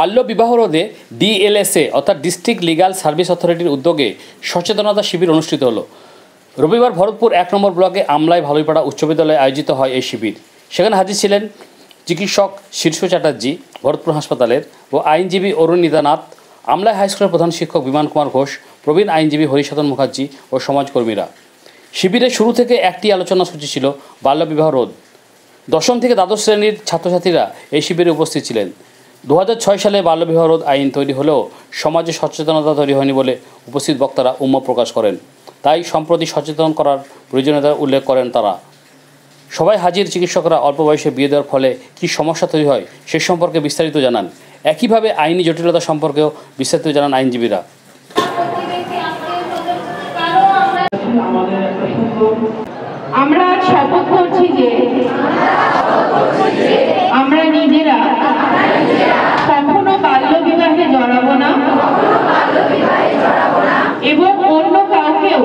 বাল্যবিবাহ রোধে ডিএলএসএ অর্থাৎ ডিস্ট্রিক্ট লিগাল সার্ভিস অথরিটির উদ্যোগে সচেতনতা শিবির অনুষ্ঠিত হলো। রবিবার ভরতপুর ১ নম্বর ব্লকে আমলায় ভালুইপাড়া উচ্চ বিদ্যালয়ে আয়োজিত হয় এই শিবির। সেখানে হাজির ছিলেন চিকিৎসক শীর্ষ চ্যাটার্জি ভরতপুর হাসপাতালের ও আইনজীবী অরুণিতা নাথ, আমলায় হাইস্কুলের প্রধান শিক্ষক বিমান কুমার ঘোষ, প্রবীণ আইনজীবী হরিসাধন মুখার্জি ও সমাজকর্মীরা। শিবিরের শুরু থেকে একটি আলোচনা সূচি ছিল বাল্যবিবাহ রোধ। দশম থেকে দ্বাদশ শ্রেণীর ছাত্রছাত্রীরা এই শিবিরে উপস্থিত ছিলেন। ২০০৬ সালে বাল্যবিবাহ রোধ আইন তৈরি হলেও সমাজে সচেতনতা তৈরি হয়নি বলে উপস্থিত বক্তারা উম্মত প্রকাশ করেন। তাই সম্প্রতি সচেতন করার প্রয়োজনীয়তা উল্লেখ করেন তারা। সবাই হাজির চিকিৎসকরা অল্প বয়সে বিয়ে দেওয়ার ফলে কী সমস্যা তৈরি হয় সে সম্পর্কে বিস্তারিত জানান। একইভাবে আইনি জটিলতা সম্পর্কেও বিস্তারিত জানান আইনজীবীরা। আমরা শপথ করছি যে আমরা নিজেরা কখনো বাল্যবিবাহে জড়াবো না এবং অন্য কাউকেও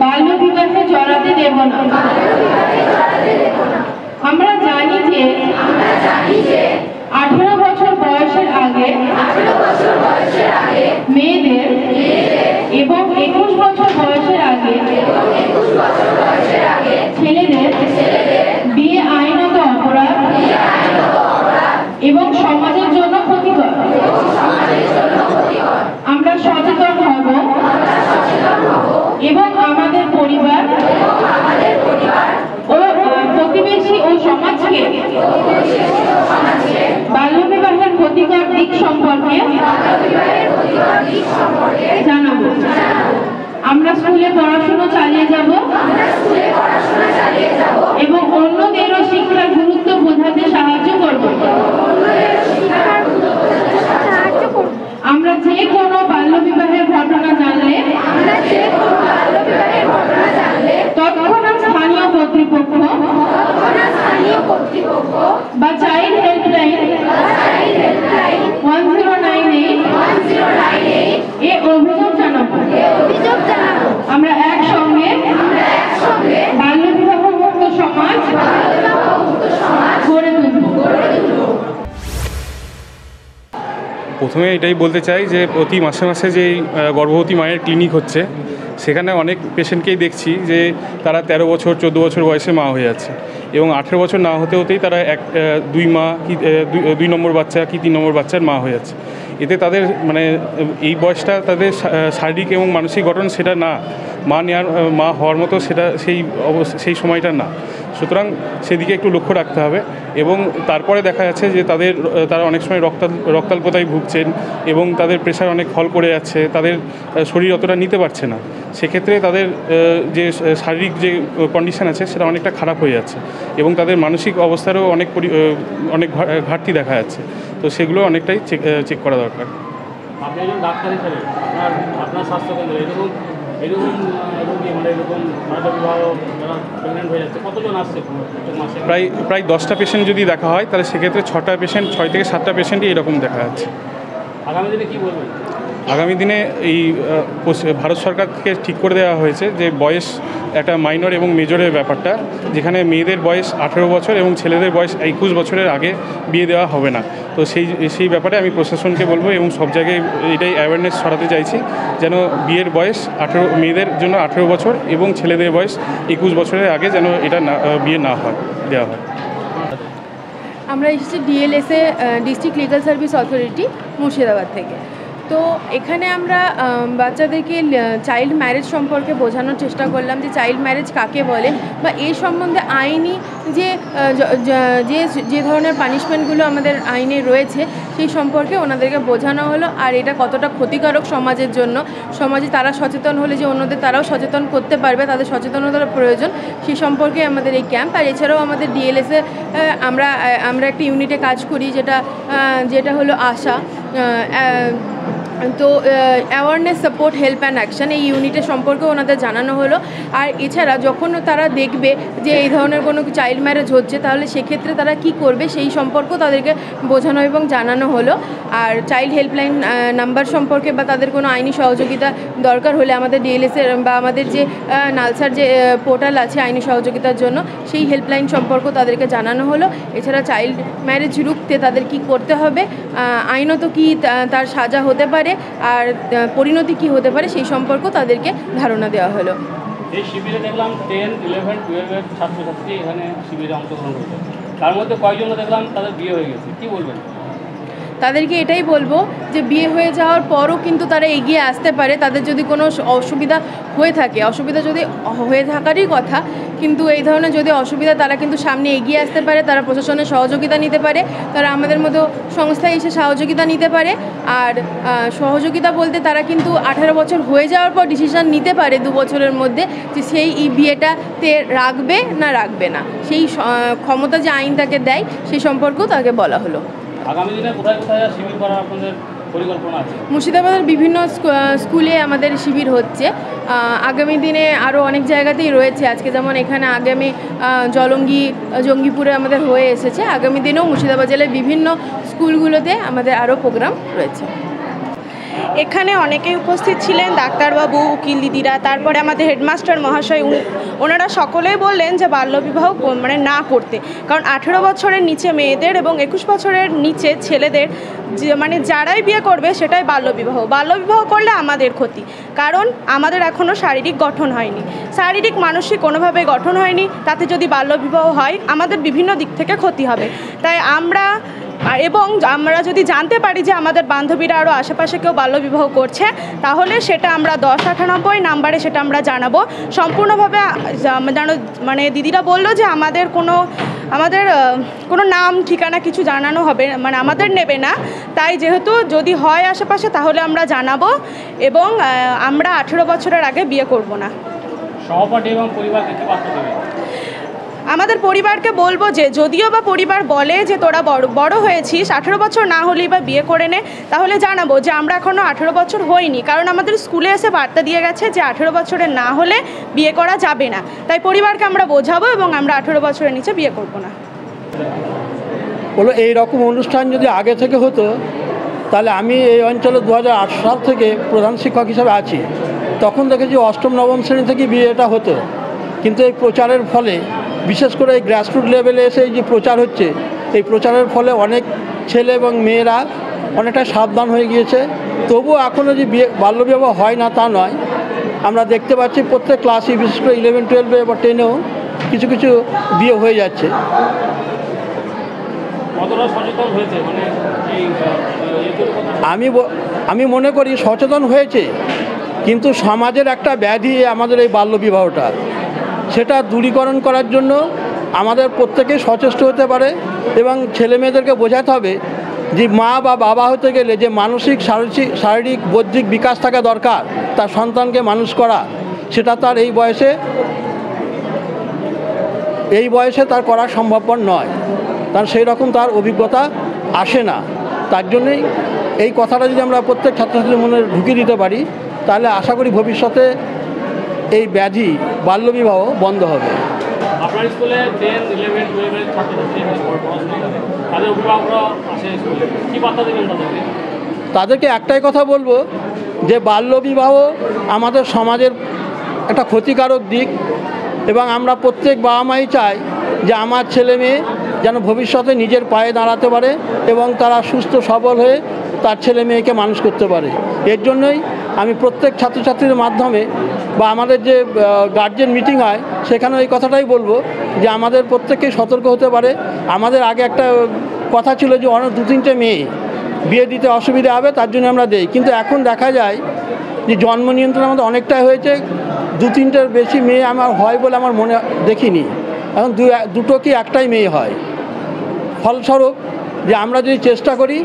বাল্যবিবাহে জড়াতে দেব না। আমরা জানি যে 18 বছর বয়সের আগে মেয়েদের এবং 21 বছর বয়সের আগে ছেলেদের বিয়ে আইনত অপরাধ এবং সমাজের জন্য ক্ষতিকর। আমরা সচেতন হব এবং আমাদের পরিবার ও প্রতিবেশী ও সমাজকে বাল্যবিবাহের ক্ষতিকর দিক সম্পর্কে জানাবো। আমরা স্কুলে পড়াশোনা চালিয়ে যাব এবং অন্যদেরও শিক্ষার গুরুত্ব বোঝাতে সাহায্য করব। আমরা যে কোনো বাল্যবিবাহের ঘটনা জানলে তৎক্ষণাৎ স্থানীয় কর্তৃপক্ষ বা চাইল্ড হেল্পলাইন 1098 এ অভিযোগ জানাবো। আমরা একসঙ্গে বাল্যবিবাহ মুক্ত সমাজ গড়ে তুলব। প্রথমে এটাই বলতে চাই যে প্রতি মাসে মাসে যে গর্ভবতী মায়ের ক্লিনিক হচ্ছে সেখানে অনেক পেশেন্টকেই দেখছি যে তারা 13 বছর 14 বছর বয়সে মা হয়ে যাচ্ছে এবং 18 বছর না হতে হতেই তারা 2 মা কি 2 নম্বর বাচ্চা কি 3 নম্বর বাচ্চার মা হয়ে যাচ্ছে। এতে তাদের মানে এই বয়সটা তাদের শারীরিক এবং মানসিক গঠন সেটা না, মা হওয়ার মতো সেটা সেই সময়টা না। সুতরাং সেদিকে একটু লক্ষ্য রাখতে হবে এবং তারপরে দেখা যাচ্ছে যে তারা অনেক সময় রক্তাল্পতায় ভুগছেন এবং তাদের প্রেশার অনেক ফল করে যাচ্ছে, তাদের শরীর অতটা নিতে পারছে না। সেক্ষেত্রে তাদের যে শারীরিক যে কন্ডিশন আছে সেটা অনেকটা খারাপ হয়ে যাচ্ছে এবং তাদের মানসিক অবস্থারও অনেক ঘাটতি দেখা যাচ্ছে। তো সেগুলো অনেকটাই চেক করা দরকার। আপনি একজন ডাক্তার হিসেবে আপনার স্বাস্থ্যকেন্দ্রে এরকম প্রায় 10টা পেশেন্ট যদি দেখা হয় তাহলে সেক্ষেত্রে 6টা পেশেন্ট 6 থেকে 7টা পেশেন্টই এরকম দেখা যাচ্ছে। আগামী দিনে কী বলবেন? আগামী দিনে এই ভারত সরকার থেকে ঠিক করে দেওয়া হয়েছে যে বয়স একটা মাইনর এবং মেজরের ব্যাপারটা, যেখানে মেয়েদের বয়স 18 বছর এবং ছেলেদের বয়স 21 বছরের আগে বিয়ে দেওয়া হবে না। তো সেই ব্যাপারে আমি প্রশাসনকে বলবো এবং সব জায়গায় এটাই অ্যাওয়ারনেস ছড়াতে চাইছি যেন বিয়ের বয়স মেয়েদের জন্য 18 বছর এবং ছেলেদের বয়স 21 বছরের আগে যেন এটা বিয়ে না দেওয়া হয়। আমরা এসেছি DLSA district legal service authority Murshidabad থেকে। তো এখানে আমরা বাচ্চাদেরকে চাইল্ড ম্যারেজ সম্পর্কে বোঝানোর চেষ্টা করলাম যে চাইল্ড ম্যারেজ কাকে বলে বা এই সম্বন্ধে আইনি যে ধরনের পানিশমেন্টগুলো আমাদের আইনে রয়েছে সেই সম্পর্কে ওনাদেরকে বোঝানো হলো। আর এটা কতটা ক্ষতিকারক সমাজের জন্য, সমাজে তারা সচেতন হলে যে অন্যদের তারাও সচেতন করতে পারবে, তাদের সচেতনতার প্রয়োজন, সেই সম্পর্কে আমাদের এই ক্যাম্প। আর এছাড়াও আমাদের ডিএলএসএ আমরা একটা ইউনিটে কাজ করি যেটা হলো আশা তো awareness support help and action এই ইউনিটের সম্পর্কে ওনাদের জানানো হলো। আর এছাড়া যখন তারা দেখবে যে এই ধরনের কোনো চাইল্ড ম্যারেজ হচ্ছে তাহলে সেক্ষেত্রে তারা কি করবে সেই সম্পর্কেও তাদেরকে বোঝানো এবং জানানো হলো। আর চাইল্ড হেল্পলাইন নাম্বার সম্পর্কে বা তাদের কোনো আইনি সহযোগিতা দরকার হলে আমাদের ডিএলএসের বা আমাদের যে নালসার যে পোর্টাল আছে আইনি সহযোগিতার জন্য সেই হেল্পলাইন সম্পর্কেও তাদেরকে জানানো হলো। এছাড়া চাইল্ড ম্যারেজ রুখতে তাদের কি করতে হবে, আইনত কি তার সাজা হতে পারে আর পরিণতি কি হতে পারে সেই সম্পর্কেও তাদেরকে ধারণা দেওয়া হলো। এই শিবিরে দেখলাম 10, 11, 12 ছাত্রছাত্রী এখানে শিবিরে অংশগ্রহণ করছে, তার মধ্যে কয়েকজন দেখলাম তাদের বিয়ে হয়ে গেছে, কি বলবেন? তাদেরকে এটাই বলবো যে বিয়ে হয়ে যাওয়ার পরও কিন্তু তারা এগিয়ে আসতে পারে। তাদের যদি কোনো অসুবিধা হয়ে থাকে, অসুবিধা যদি হয়ে থাকারই কথা, কিন্তু এই ধরনের যদি অসুবিধা তারা কিন্তু সামনে এগিয়ে আসতে পারে, তারা প্রশাসনের সহযোগিতা নিতে পারে, তারা আমাদের মতো সংস্থায় এসে সহযোগিতা নিতে পারে। আর সহযোগিতা বলতে তারা কিন্তু 18 বছর হয়ে যাওয়ার পর ডিসিশন নিতে পারে 2 বছরের মধ্যে যে সেই বিয়েটাতে রাখবে না রাখবে না, সেই ক্ষমতা যে আইন তাকে দেয় সেই সম্পর্কেও তাকে বলা হলো। আগামী দিনে কোথায় কোথায় শিবির করার আপনাদের পরিকল্পনা আছে? মুর্শিদাবাদের বিভিন্ন স্কুলে আমাদের শিবির হচ্ছে, আগামী দিনে আরও অনেক জায়গাতেই রয়েছে। আজকে যেমন এখানে আগামী জঙ্গিপুরে আমাদের হয়ে এসেছে, আগামী দিনেও মুর্শিদাবাদ জেলার বিভিন্ন স্কুলগুলোতে আমাদের আরও প্রোগ্রাম রয়েছে। এখানে অনেকেই উপস্থিত ছিলেন, ডাক্তারবাবু, উকিল দিদিরা, তারপরে আমাদের হেডমাস্টার মহাশয়, ওনারা সকলেই বললেন যে বাল্যবিবাহ মানে না করতে, কারণ 18 বছরের নিচে মেয়েদের এবং 21 বছরের নিচে ছেলেদের যে মানে যারাই বিয়ে করবে সেটাই বাল্যবিবাহ করলে আমাদের ক্ষতি, কারণ আমাদের এখনও শারীরিক গঠন হয়নি, শারীরিক মানসিক কোনোভাবে গঠন হয়নি, তাতে যদি বাল্যবিবাহ হয় আমাদের বিভিন্ন দিক থেকে ক্ষতি হবে। তাই আমরা যদি জানতে পারি যে আমাদের বান্ধবীরা আরও আশেপাশে কেউ বাল্যবিবাহ করছে, তাহলে সেটা আমরা 1098 নাম্বারে সেটা আমরা জানাবো সম্পূর্ণভাবে। মানে দিদিরা বললো যে আমাদের কোনো নাম ঠিকানা কিছু জানানো হবে, মানে আমাদের নেবে না, তাই যেহেতু যদি হয় আশেপাশে তাহলে আমরা জানাবো এবং আমরা 18 বছরের আগে বিয়ে করব না। সহপাঠী এবং পরিবারকে কি বার্তা দেবেন? আমাদের পরিবারকে বলবো যে যদিও বা পরিবার বলে যে তোরা বড় হয়েছিস, 18 বছর না হলেই বা বিয়ে করে নে, তাহলে জানাবো যে আমরা এখনও 18 বছর হইনি, কারণ আমাদের স্কুলে এসে বার্তা দিয়ে গেছে যে 18 বছরের না হলে বিয়ে করা যাবে না। তাই পরিবারকে আমরা বোঝাবো এবং আমরা 18 বছরের নিচে বিয়ে করব না। বলো এই রকম অনুষ্ঠান যদি আগে থেকে হতো, তাহলে আমি এই অঞ্চলে 2008 সাল থেকে প্রধান শিক্ষক হিসাবে আছি, তখন দেখেছি 8ম 9ম শ্রেণী থেকে বিয়েটা হতো। কিন্তু এই প্রচারের ফলে, বিশেষ করে এই গ্রাসরুট লেভেলে এসে এই যে প্রচার হচ্ছে, এই প্রচারের ফলে অনেক ছেলে এবং মেয়েরা অনেকটা সাবধান হয়ে গিয়েছে। তবুও এখনও যে বাল্যবিবাহ হয় না তা নয়, আমরা দেখতে পাচ্ছি প্রত্যেক ক্লাসে, বিশেষ করে 11, 12 বা 10-এও কিছু কিছু বিয়ে হয়ে যাচ্ছে। আমি মনে করি সচেতন হয়েছে, কিন্তু সমাজের একটা ব্যাধি আমাদের এই বাল্যবিবাহটা, সেটা দূরীকরণ করার জন্য আমাদের প্রত্যেকেই সচেষ্ট হতে পারে এবং ছেলে মেয়েদেরকে বোঝাতে হবে যে মা বা বাবা হতে গেলে যে মানসিক শারীরিক বৌদ্ধিক বিকাশ থাকা দরকার তার সন্তানকে মানুষ করা, সেটা তার এই বয়সে তার করা সম্ভবপর নয়, তার সেই রকম তার অভিজ্ঞতা আসে না। তার জন্যই এই কথাটা যদি আমরা প্রত্যেক ছাত্রছাত্রীর মনে ঢুকিয়ে দিতে পারি, তাহলে আশা করি ভবিষ্যতে এই ব্যাধি বাল্যবিবাহ বন্ধ হবে। আপনার স্কুলে 10, 11, 12 ছাত্রছাত্রী তাদের অভিভাবকরা আসে স্কুলে, কি বার্তা দেবেন তাদেরকে? তাদেরকে একটাই কথা বলবো যে বাল্যবিবাহ আমাদের সমাজের একটা ক্ষতিকারক দিক এবং আমরা প্রত্যেক বাবা মাই চাই যে আমার ছেলে মেয়ে যেন ভবিষ্যতে নিজের পায়ে দাঁড়াতে পারে এবং তারা সুস্থ সবল হয়ে তার ছেলে মেয়েকে মানুষ করতে পারে। এর জন্যই আমি প্রত্যেক ছাত্রছাত্রীদের মাধ্যমে বা আমাদের যে গার্জেন মিটিং হয় সেখানেও এই কথাটাই বলবো যে আমাদের প্রত্যেককেই সতর্ক হতে পারে। আমাদের আগে একটা কথা ছিল যে অনেক 2-3টে মেয়ে বিয়ে দিতে অসুবিধা হবে, তার জন্য আমরা দেই, কিন্তু এখন দেখা যায় যে জন্ম নিয়ন্ত্রণ আমাদের অনেকটাই হয়েছে, 2-3টের বেশি মেয়ে আমার হয় বলে আমার মনে দেখিনি, এখন দুটো কি একটাই মেয়ে হয়। ফলস্বরূপ যে আমরা যদি চেষ্টা করি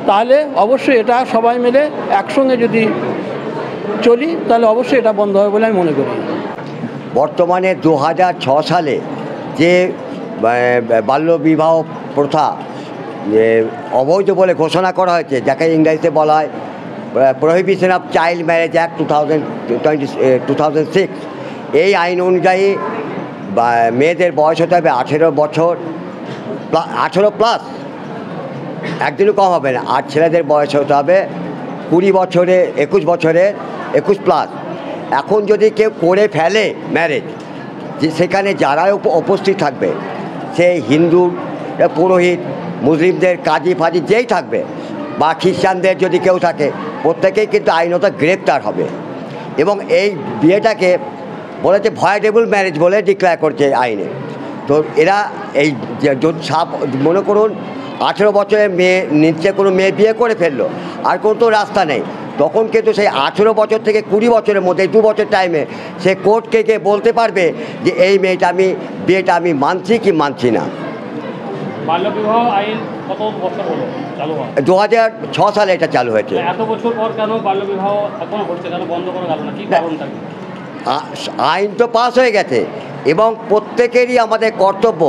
তাহলে অবশ্যই এটা সবাই মিলে একসঙ্গে যদি চলি তাহলে অবশ্যই এটা বন্ধ হবে বলে আমি মনে করি। বর্তমানে 2006 সালে যে বাল্যবিবাহ প্রথা অবৈধ বলে ঘোষণা করা হয়েছে, যাকে ইংরেজিতে বলা হয় prohibition of child marriage act 2006 এই আইন অনুযায়ী মেয়েদের বয়স হতে হবে 18 বছর, 18+ একদিনও কম হবে না। আর ছেলেদের বয়স হতে হবে 20 বছরে, 21 বছরে, 21+। এখন যদি কেউ করে ফেলে ম্যারেজ, যে সেখানে যারা উপস্থিত থাকবে, সে হিন্দু পুরোহিত, মুসলিমদের কাজী ফাজি যেই থাকবে, বা খ্রিস্টানদের যদি কেউ থাকে, প্রত্যেকেই কিন্তু আইনত গ্রেপ্তার হবে। এবং এই বিয়েটাকে বলেছে ভয়েডেবল ম্যারেজ বলে ডিক্লেয়ার করছে আইনে। তো এরা এই মনে করুন 18 বছরের মেয়ে নিচে কোনো মেয়ে বিয়ে করে ফেললো, আর কোনো তো রাস্তা নেই, তখন কিন্তু সেই 18 বছর থেকে 20 বছরের মধ্যে 2 বছর টাইমে সে কোর্টকে গিয়ে বলতে পারবে যে এই বিয়েটা আমি মানছি কি মানছি না। বাল্যবিবাহ আইন কত বছর হলো চালু হয়? 2006 সালে এটা চালু হয়েছে। এত বছর পর কেন বাল্যবিবাহ এখনো হচ্ছে, কেন বন্ধ করা গেল না, কি কারণ থাকে? আইন তো পাস হয়ে গেছে এবং প্রত্যেকেরই আমাদের কর্তব্য।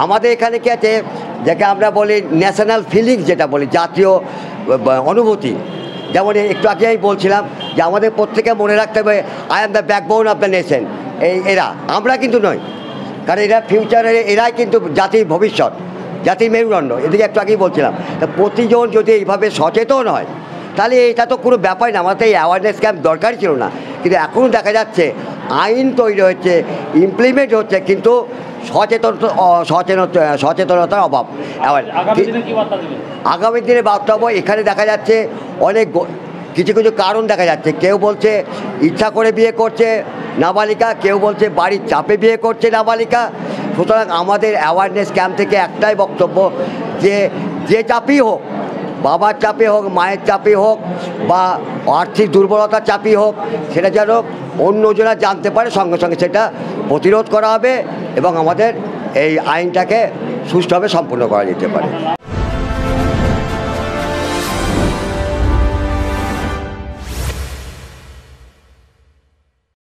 আমাদের এখানে কি আছে, যাকে আমরা বলি ন্যাশনাল ফিলিংস, যেটা বলি জাতীয় অনুভূতি। যেমন একটু আগে আমি বলছিলাম যে আমাদের প্রত্যেকে মনে রাখতে হবে I am the backbone of the nation. এরা, আমরা কিন্তু নই, কারণ এরা ফিউচারে, এরাই কিন্তু জাতির ভবিষ্যৎ, জাতির মেরুদণ্ড। এদিকে একটু আগেই বলছিলাম, তা প্রতিজন যদি এইভাবে সচেতন হয়, তাহলে এটা তো কোনো ব্যাপারই না। আমাদের এই অ্যাওয়ারনেস ক্যাম্প দরকারই ছিল না, কিন্তু এখনও দেখা যাচ্ছে আইন তৈরি হচ্ছে, ইমপ্লিমেন্ট হচ্ছে, কিন্তু সচেতনতার অভাব। আগামী দিনে বার্তা হবো, এখানে দেখা যাচ্ছে অনেক কিছু কিছু কারণ দেখা যাচ্ছে। কেউ বলছে ইচ্ছা করে বিয়ে করছে নাবালিকা, কেউ বলছে বাড়ির চাপে বিয়ে করছে নাবালিকা। সুতরাং আমাদের অ্যাওয়ারনেস ক্যাম্প থেকে একটাই বক্তব্য, যে চাপই হোক, বাবার চাপে হোক, মায়ের চাপে হোক, বা আর্থিক দুর্বলতার চাপই হোক, সেটা যেন অন্যজনা জানতে পারে, সঙ্গে সঙ্গে সেটা প্রতিরোধ করা হবে এবং আমাদের এই আইনটাকে সুষ্ঠুভাবে সম্পূর্ণ করা যেতে পারে।